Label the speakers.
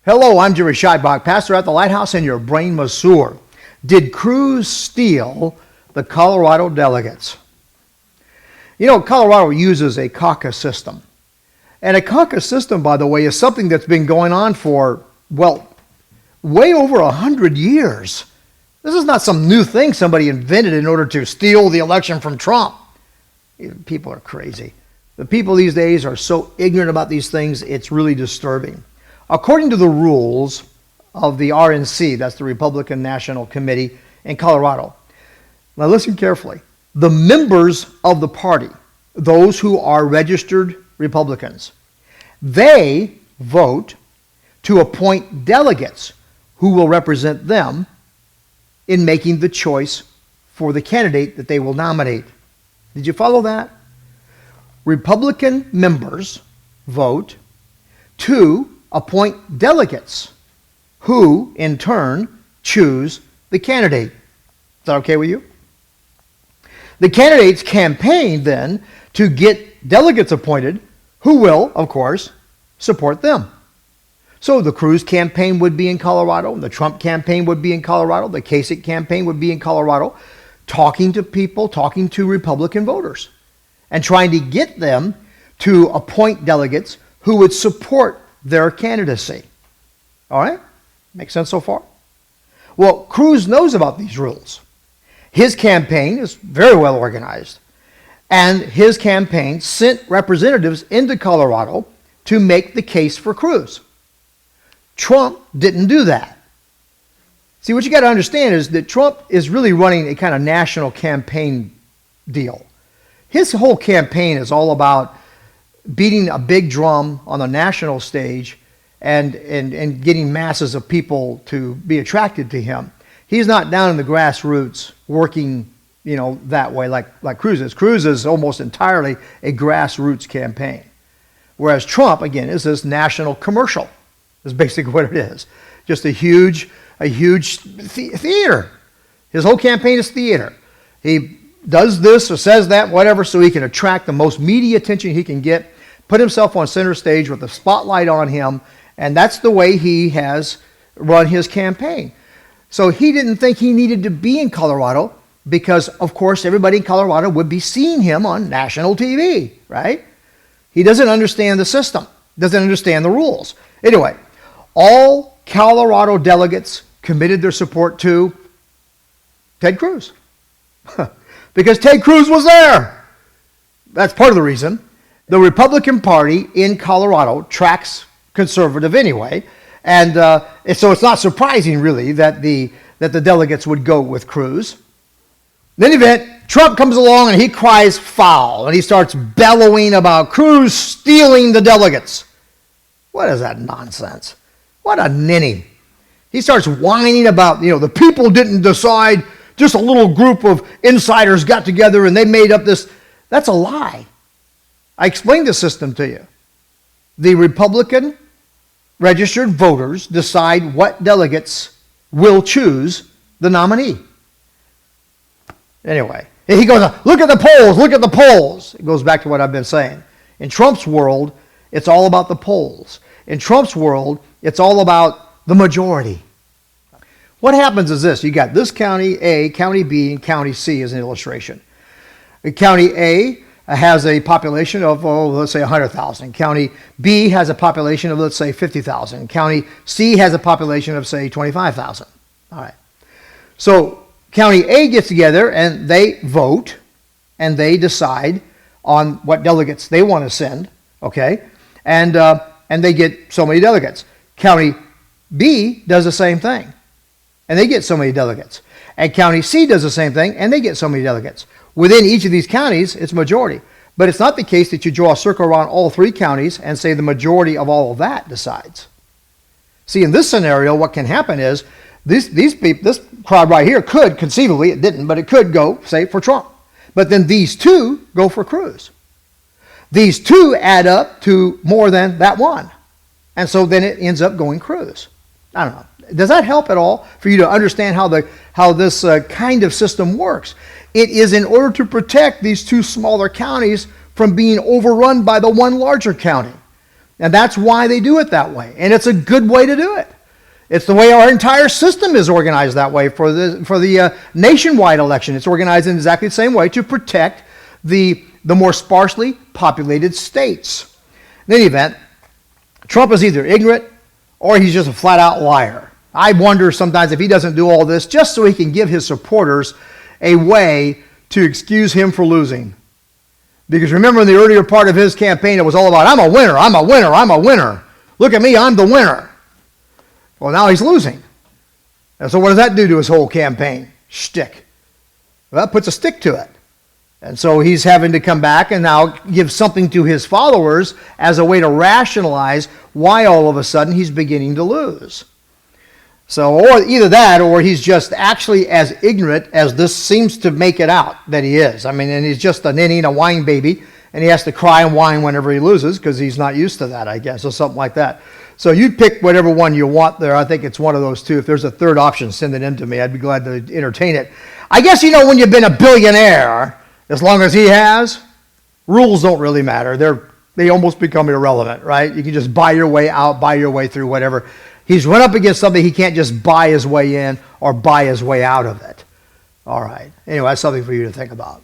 Speaker 1: Hello, I'm Jerry Scheibach, pastor at the Lighthouse and your brain masseur. Did Cruz steal the Colorado delegates? You know, Colorado uses a caucus system. And a caucus system, by the way, is something that's been going on for, well, way over 100 years. This is not some new thing somebody invented in order to steal the election from Trump. People are crazy. The people these days are so ignorant about these things, it's really disturbing. According to the rules of the RNC, that's the Republican National Committee in Colorado, now listen carefully, the members of the party, those who are registered Republicans, they vote to appoint delegates who will represent them in making the choice for the candidate that they will nominate. Did you follow that? Republican members vote to appoint delegates who, in turn, choose the candidate. Is that okay with you? The candidates campaign then to get delegates appointed who will, of course, support them. So the Cruz campaign would be in Colorado, the Trump campaign would be in Colorado, the Kasich campaign would be in Colorado, talking to people, talking to Republican voters, and trying to get them to appoint delegates who would support their candidacy. All right? Makes sense so far? Well, Cruz knows about these rules. His campaign is very well organized, and his campaign sent representatives into Colorado to make the case for Cruz. Trump didn't do that. See, what you got to understand is that Trump is really running a kind of national campaign deal. His whole campaign is all about beating a big drum on the national stage and getting masses of people to be attracted to him. He's not down in the grassroots working, that way like Cruz is. Cruz is almost entirely a grassroots campaign. Whereas Trump, again, is this national commercial. Is basically what it is. Just a huge theater. His whole campaign is theater. He does this or says that, whatever, so he can attract the most media attention he can get, put himself on center stage with the spotlight on him, and that's the way he has run his campaign. So he didn't think he needed to be in Colorado because, of course, everybody in Colorado would be seeing him on national TV, right? He doesn't understand the system, doesn't understand the rules. Anyway, all Colorado delegates committed their support to Ted Cruz. Because Ted Cruz was there. That's part of the reason. The Republican Party in Colorado tracks conservative anyway, and so it's not surprising really that the delegates would go with Cruz. In any event, Trump comes along and he cries foul, and he starts bellowing about Cruz stealing the delegates. What is that nonsense? What a ninny. He starts whining about, the people didn't decide, just a little group of insiders got together and they made up this. That's a lie. I explained the system to you. The Republican registered voters decide what delegates will choose the nominee. Anyway, he goes, look at the polls. It goes back to what I've been saying. In Trump's world, it's all about the polls. In Trump's world, it's all about the majority. What happens is this. You got this county A, county B, and county C as an illustration. County A has a population of, let's say 100,000. County B has a population of, let's say 50,000. County C has a population of, say 25,000. All right. So County A gets together and they vote and they decide on what delegates they want to send, okay? And they get so many delegates. County B does the same thing, and they get so many delegates. And County C does the same thing, and they get so many delegates. Within each of these counties, it's majority. But it's not the case that you draw a circle around all three counties and say the majority of all of that decides. See, in this scenario, what can happen is these people, this crowd right here could, conceivably, it didn't, but it could go, say, for Trump. But then these two go for Cruz. These two add up to more than that one. And so then it ends up going Cruz. I don't know. Does that help at all for you to understand how this kind of system works? It is in order to protect these two smaller counties from being overrun by the one larger county. And that's why they do it that way. And it's a good way to do it. It's the way our entire system is organized that way for the nationwide election. It's organized in exactly the same way to protect the more sparsely populated states. In any event, Trump is either ignorant or he's just a flat-out liar. I wonder sometimes if he doesn't do all this just so he can give his supporters a way to excuse him for losing. Because remember, in the earlier part of his campaign, it was all about, I'm a winner, I'm a winner, I'm a winner. Look at me, I'm the winner. Well, now he's losing. And so what does that do to his whole campaign? Shtick. Well, that puts a stick to it. And so he's having to come back and now give something to his followers as a way to rationalize why all of a sudden he's beginning to lose. So, or either that, or he's just actually as ignorant as this seems to make it out that he is. I mean, and he's just a ninny and a whine baby, and he has to cry and whine whenever he loses because he's not used to that, I guess, or something like that. So you pick whatever one you want there. I think it's one of those two. If there's a third option, send it in to me. I'd be glad to entertain it. I guess, when you've been a billionaire, as long as he has, rules don't really matter. They almost become irrelevant, right? You can just buy your way out, buy your way through, whatever. He's run up against something he can't just buy his way in or buy his way out of it. All right. Anyway, that's something for you to think about.